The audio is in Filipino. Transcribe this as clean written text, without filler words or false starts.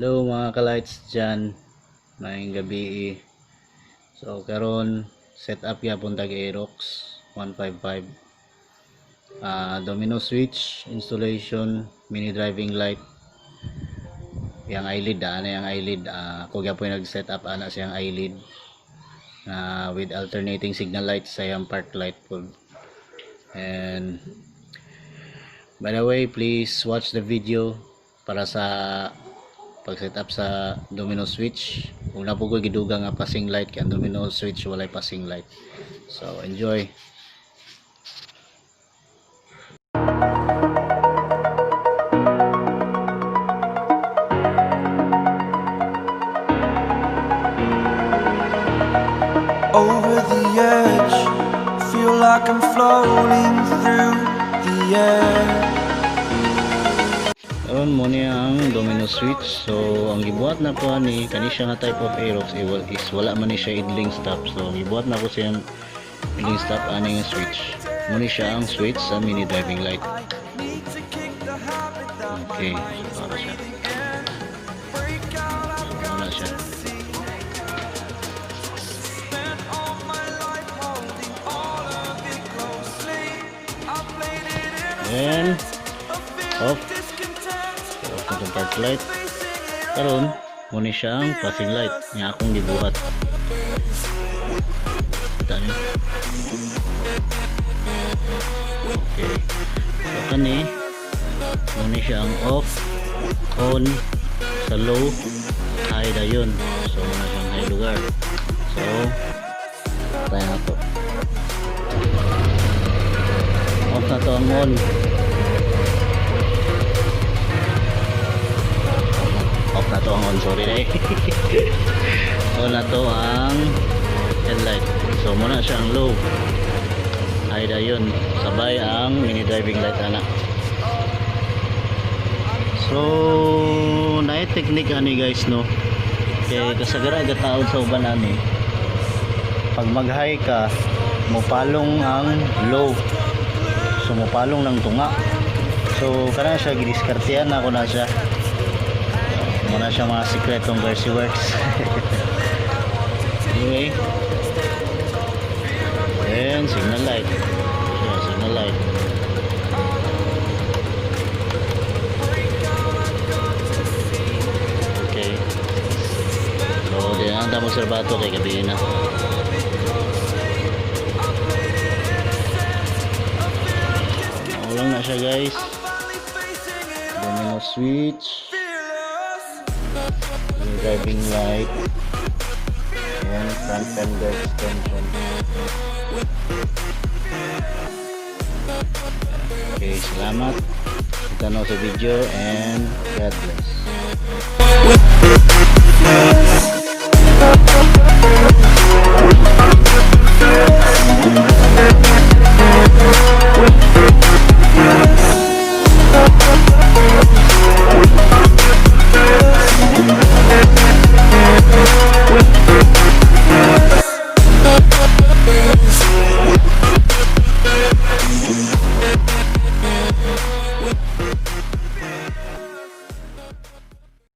Hello mga ka-lights dyan, maayong gabi. So karon set up yapon tag Aerox 155, domino switch installation, mini driving light, yang eyelid yang eyelid, ako gyapon nag set up ana siyang eyelid with alternating signal lights sa yang park light po. And by the way, please watch the video para sa pag set up sa domino switch. Una po ko giduga nga passing light, kaya domino switch walay passing light. So enjoy. Over the edge, feel like I'm floating through the air. Karon mo niya ang domino switch. So ang gibuhat na po ni kani siya nga type of Aerox is wala man ni siya idling stop. So ang gibuhat na ko siyang idling stop ani nga switch. Mo ni siya ang switch sa mini driving light. Okay, so para siya. So wala siya. Then off itong park light. Karon muna siyang passing light nga akong gibuhat. Kita niyo. Okay, so kani muna siyang off, on, sa low, high dayon. So muna siyang high lugar. So try na to. Off na to ang on. Off na to ang on, sorry na on na to ang headlight. So muna siya ang low, high dayon, sabay ang mini driving light ana. So naay technique ani guys, no, kay kasagara gataod sa uban ani pag mag high ka mopalong ang low, so mopalong ng tunga. So kana siya gidiskartehan na ako na siya. Muna siya mga sikretong Garci Works. Anyway, then signal light. Yeah, signal light. Okay, so din ang damo serbato kay gabi na. Ulang na siya guys. Domino switch, driving light, and front fender extension. Okay, salamat sa tanaw sa video and God bless.